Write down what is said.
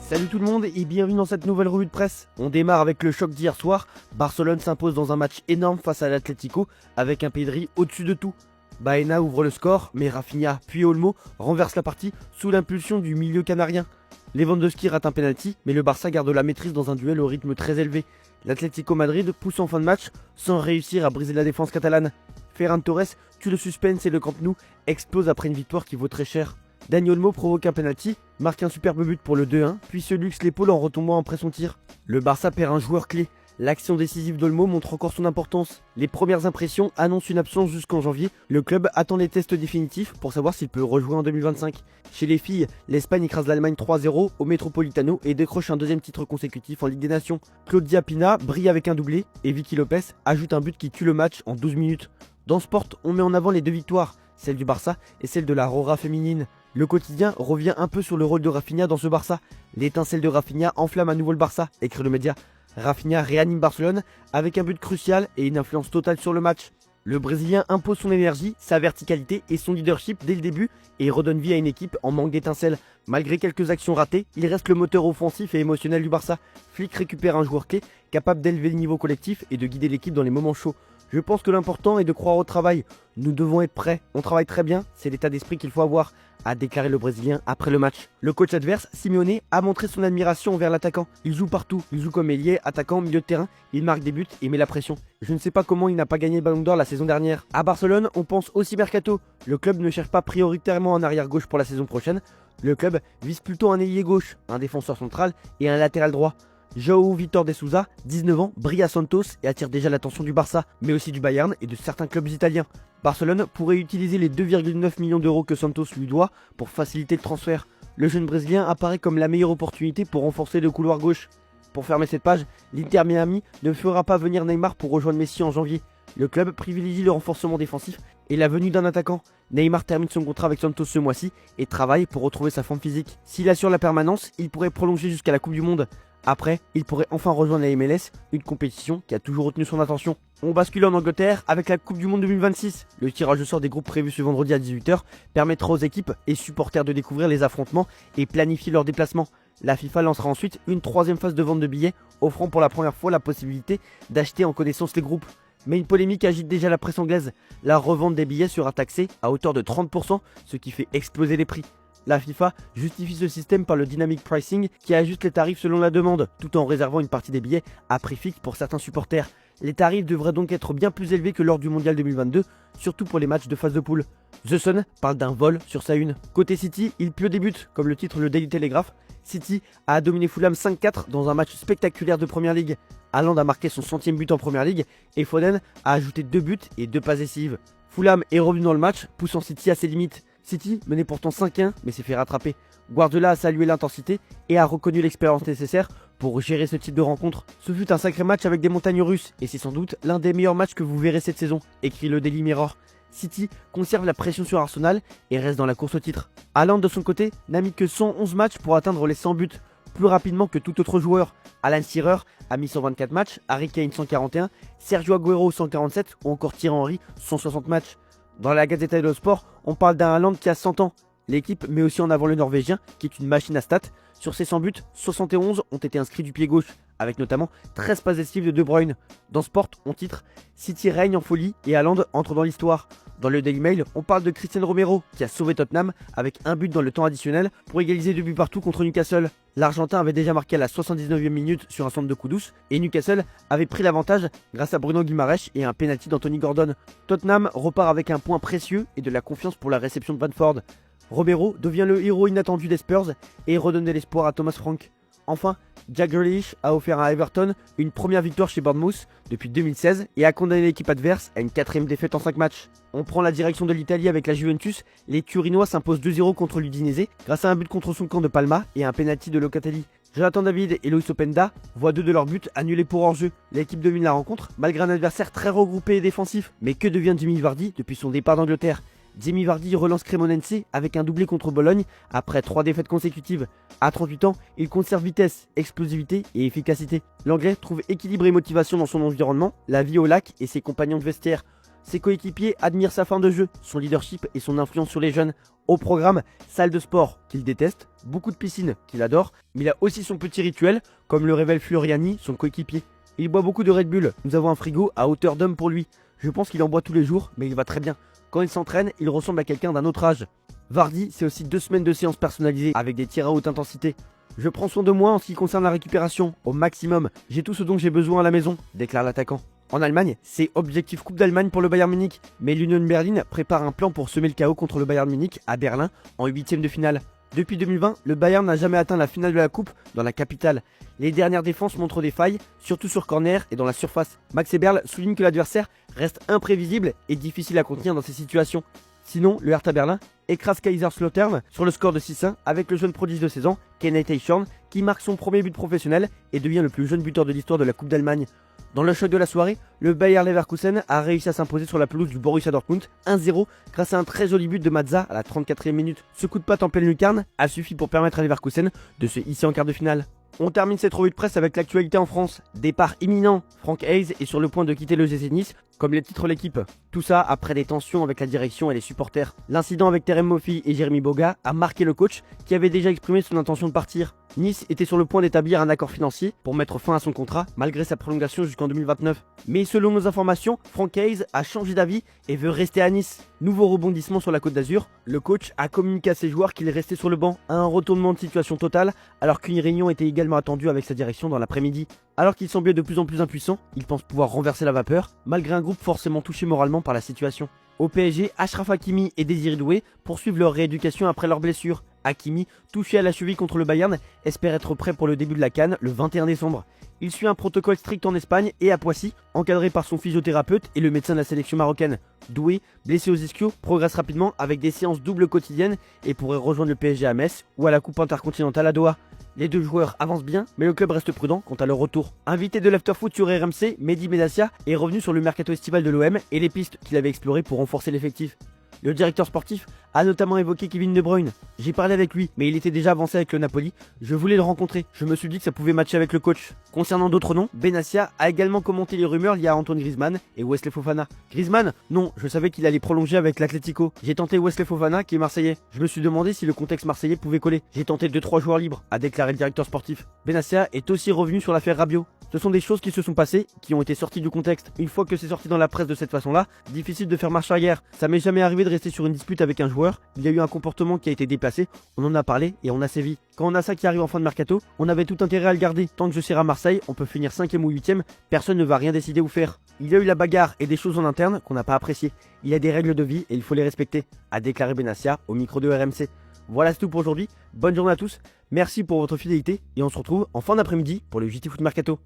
Salut tout le monde et bienvenue dans cette nouvelle revue de presse. On démarre avec le choc d'hier soir. Barcelone s'impose dans un match énorme face à l'Atlético avec un Pedri au-dessus de tout. Baena ouvre le score, mais Rafinha puis Olmo renversent la partie sous l'impulsion du milieu canarien. Lewandowski rate un penalty, mais le Barça garde la maîtrise dans un duel au rythme très élevé. L'Atlético Madrid pousse en fin de match sans réussir à briser la défense catalane. Ferran Torres tue le suspense et le Camp Nou explose après une victoire qui vaut très cher. Dani Olmo provoque un penalty, marque un superbe but pour le 2-1, puis se luxe l'épaule en retombant après son tir. Le Barça perd un joueur clé. L'action décisive d'Olmo montre encore son importance. Les premières impressions annoncent une absence jusqu'en janvier. Le club attend les tests définitifs pour savoir s'il peut rejouer en 2025. Chez les filles, l'Espagne écrase l'Allemagne 3-0 au Metropolitano et décroche un deuxième titre consécutif en Ligue des Nations. Claudia Pina brille avec un doublé et Vicky Lopez ajoute un but qui tue le match en 12 minutes. Dans Sport, on met en avant les deux victoires, celle du Barça et celle de la Rora féminine. Le quotidien revient un peu sur le rôle de Rafinha dans ce Barça. L'étincelle de Rafinha enflamme à nouveau le Barça, écrit le média. Rafinha réanime Barcelone avec un but crucial et une influence totale sur le match. Le Brésilien impose son énergie, sa verticalité et son leadership dès le début et redonne vie à une équipe en manque d'étincelles. Malgré quelques actions ratées, il reste le moteur offensif et émotionnel du Barça. Flick récupère un joueur clé capable d'élever le niveau collectif et de guider l'équipe dans les moments chauds. Je pense que l'important est de croire au travail. Nous devons être prêts. On travaille très bien, c'est l'état d'esprit qu'il faut avoir, a déclaré le Brésilien après le match. Le coach adverse, Simeone, a montré son admiration envers l'attaquant. Il joue partout, il joue comme ailier, attaquant, milieu de terrain, il marque des buts et met la pression. Je ne sais pas comment il n'a pas gagné le Ballon d'Or la saison dernière. À Barcelone, on pense aussi mercato. Le club ne cherche pas prioritairement un arrière gauche pour la saison prochaine. Le club vise plutôt un ailier gauche, un défenseur central et un latéral droit. João Vitor de Souza, 19 ans, brille à Santos et attire déjà l'attention du Barça, mais aussi du Bayern et de certains clubs italiens. Barcelone pourrait utiliser les 2,9 millions d'euros que Santos lui doit pour faciliter le transfert. Le jeune Brésilien apparaît comme la meilleure opportunité pour renforcer le couloir gauche. Pour fermer cette page, l'Inter Miami ne fera pas venir Neymar pour rejoindre Messi en janvier. Le club privilégie le renforcement défensif et la venue d'un attaquant. Neymar termine son contrat avec Santos ce mois-ci et travaille pour retrouver sa forme physique. S'il assure la permanence, il pourrait prolonger jusqu'à la Coupe du Monde. Après, il pourrait enfin rejoindre la MLS, une compétition qui a toujours retenu son attention. On bascule en Angleterre avec la Coupe du Monde 2026. Le tirage au sort des groupes prévu ce vendredi à 18 h permettra aux équipes et supporters de découvrir les affrontements et planifier leurs déplacements. La FIFA lancera ensuite une troisième phase de vente de billets, offrant pour la première fois la possibilité d'acheter en connaissance les groupes. Mais une polémique agite déjà la presse anglaise. La revente des billets sera taxée à hauteur de 30%, ce qui fait exploser les prix. La FIFA justifie ce système par le dynamic pricing qui ajuste les tarifs selon la demande, tout en réservant une partie des billets à prix fixe pour certains supporters. Les tarifs devraient donc être bien plus élevés que lors du Mondial 2022, surtout pour les matchs de phase de poule. The Sun parle d'un vol sur sa une. Côté City, il pleut des buts, comme le titre le Daily Telegraph. City a dominé Fulham 5-4 dans un match spectaculaire de Première Ligue. Haaland a marqué son 100e but en Première Ligue et Foden a ajouté 2 buts et 2 passes décisives. Fulham est revenu dans le match, poussant City à ses limites. City menait pourtant 5-1 mais s'est fait rattraper. Guardiola a salué l'intensité et a reconnu l'expérience nécessaire pour gérer ce type de rencontre. Ce fut un sacré match avec des montagnes russes et c'est sans doute l'un des meilleurs matchs que vous verrez cette saison, écrit le Daily Mirror. City conserve la pression sur Arsenal et reste dans la course au titre. Haaland de son côté n'a mis que 111 matchs pour atteindre les 100 buts, plus rapidement que tout autre joueur. Alan Shearer a mis 124 matchs, Harry Kane 141, Sergio Aguero 147 ou encore Thierry Henry 160 matchs. Dans la Gazzetta dello Sport, on parle d'un Haaland qui a 100 ans. L'équipe met aussi en avant le Norvégien, qui est une machine à stats. Sur ses 100 buts, 71 ont été inscrits du pied gauche, avec notamment 13 passes décisives de De Bruyne. Dans Sport, on titre « City règne en folie et Haaland entre dans l'histoire ». Dans le Daily Mail, on parle de Cristiano Romero, qui a sauvé Tottenham avec un but dans le temps additionnel pour égaliser 2 buts partout contre Newcastle. L'Argentin avait déjà marqué à la 79e minute sur un centre de coup douce et Newcastle avait pris l'avantage grâce à Bruno Guimaraes et un penalty d'Anthony Gordon. Tottenham repart avec un point précieux et de la confiance pour la réception de Brentford. Romero devient le héros inattendu des Spurs et redonne de l'espoir à Thomas Frank. Enfin, Jack Grealish a offert à Everton une première victoire chez Bournemouth depuis 2016 et a condamné l'équipe adverse à une 4e défaite en 5 matchs. On prend la direction de l'Italie avec la Juventus, les Turinois s'imposent 2-0 contre l'Udinese grâce à un but contre son camp de Palma et un penalty de Locatelli. Jonathan David et Loïs Openda voient 2 de leurs buts annulés pour hors-jeu. L'équipe domine la rencontre malgré un adversaire très regroupé et défensif. Mais que devient Jamie Vardy depuis son départ d'Angleterre ? Jamie Vardy relance Cremonense avec un doublé contre Bologne après 3 défaites consécutives. À 38 ans, il conserve vitesse, explosivité et efficacité. L'Anglais trouve équilibre et motivation dans son environnement, la vie au lac et ses compagnons de vestiaire. Ses coéquipiers admirent sa fin de jeu, son leadership et son influence sur les jeunes. Au programme, salle de sport qu'il déteste, beaucoup de piscines qu'il adore, mais il a aussi son petit rituel, comme le révèle Floriani, son coéquipier. Il boit beaucoup de Red Bull, nous avons un frigo à hauteur d'homme pour lui. Je pense qu'il en boit tous les jours, mais il va très bien. Quand il s'entraîne, il ressemble à quelqu'un d'un autre âge. Vardy, c'est aussi 2 semaines de séances personnalisées avec des tirs à haute intensité. Je prends soin de moi en ce qui concerne la récupération, au maximum. J'ai tout ce dont j'ai besoin à la maison, déclare l'attaquant. En Allemagne, c'est objectif Coupe d'Allemagne pour le Bayern Munich, mais l'Union Berlin prépare un plan pour semer le chaos contre le Bayern Munich à Berlin en 8e de finale. Depuis 2020, le Bayern n'a jamais atteint la finale de la Coupe dans la capitale. Les dernières défenses montrent des failles, surtout sur corner et dans la surface. Max Eberl souligne que l'adversaire reste imprévisible et difficile à contenir dans ces situations. Sinon, le Hertha Berlin écrase Kaiserslautern sur le score de 6-1 avec le jeune prodige de 16 ans, Kenneth Eichhorn, qui marque son premier but professionnel et devient le plus jeune buteur de l'histoire de la Coupe d'Allemagne. Dans le choc de la soirée, le Bayer Leverkusen a réussi à s'imposer sur la pelouse du Borussia Dortmund 1-0 grâce à un très joli but de Mazza à la 34e minute. Ce coup de patte en pleine lucarne a suffi pour permettre à Leverkusen de se hisser en quart de finale. On termine cette revue de presse avec l'actualité en France. Départ imminent, Franck Hayes est sur le point de quitter le GC Nice, comme le titre l'équipe. Tout ça après des tensions avec la direction et les supporters. L'incident avec Terem Moffi et Jérémy Boga a marqué le coach qui avait déjà exprimé son intention de partir. Nice était sur le point d'établir un accord financier pour mettre fin à son contrat malgré sa prolongation jusqu'en 2029. Mais selon nos informations, Franck Hayes a changé d'avis et veut rester à Nice. Nouveau rebondissement sur la Côte d'Azur, le coach a communiqué à ses joueurs qu'il restait sur le banc à un retournement de situation total alors qu'une réunion était également attendue avec sa direction dans l'après-midi. Alors qu'il semblait de plus en plus impuissant, il pense pouvoir renverser la vapeur malgré un groupe forcément touché moralement par la situation. Au PSG, Achraf Hakimi et Désiré Doué poursuivent leur rééducation après leur blessure. Hakimi, touché à la cheville contre le Bayern, espère être prêt pour le début de la CAN le 21 décembre. Il suit un protocole strict en Espagne et à Poissy, encadré par son physiothérapeute et le médecin de la sélection marocaine. Doué, blessé aux ischios, progresse rapidement avec des séances doubles quotidiennes et pourrait rejoindre le PSG à Metz ou à la Coupe intercontinentale à Doha. Les deux joueurs avancent bien, mais le club reste prudent quant à leur retour. Invité de l'afterfoot sur RMC, Mehdi Benassia est revenu sur le mercato estival de l'OM et les pistes qu'il avait explorées pour renforcer l'effectif. Le directeur sportif a notamment évoqué Kevin De Bruyne. J'ai parlé avec lui, mais il était déjà avancé avec le Napoli. Je voulais le rencontrer. Je me suis dit que ça pouvait matcher avec le coach. Concernant d'autres noms, Benassia a également commenté les rumeurs liées à Antoine Griezmann et Wesley Fofana. Griezmann, non, je savais qu'il allait prolonger avec l'Atlético. J'ai tenté Wesley Fofana qui est marseillais. Je me suis demandé si le contexte marseillais pouvait coller. J'ai tenté 2-3 joueurs libres, a déclaré le directeur sportif. Benassia est aussi revenu sur l'affaire Rabiot. Ce sont des choses qui se sont passées, qui ont été sorties du contexte. Une fois que c'est sorti dans la presse de cette façon-là, difficile de faire marche arrière. Ça m'est jamais arrivé de rester sur une dispute avec un joueur. Il y a eu un comportement qui a été déplacé, on en a parlé et on a sévi. Quand on a ça qui arrive en fin de mercato, on avait tout intérêt à le garder. Tant que je serai à Marseille, on peut finir 5e ou 8e, personne ne va rien décider ou faire. Il y a eu la bagarre et des choses en interne qu'on n'a pas appréciées. Il y a des règles de vie et il faut les respecter, a déclaré Benassia au micro de RMC. Voilà, c'est tout pour aujourd'hui. Bonne journée à tous. Merci pour votre fidélité et on se retrouve en fin d'après-midi pour le JT Foot Mercato.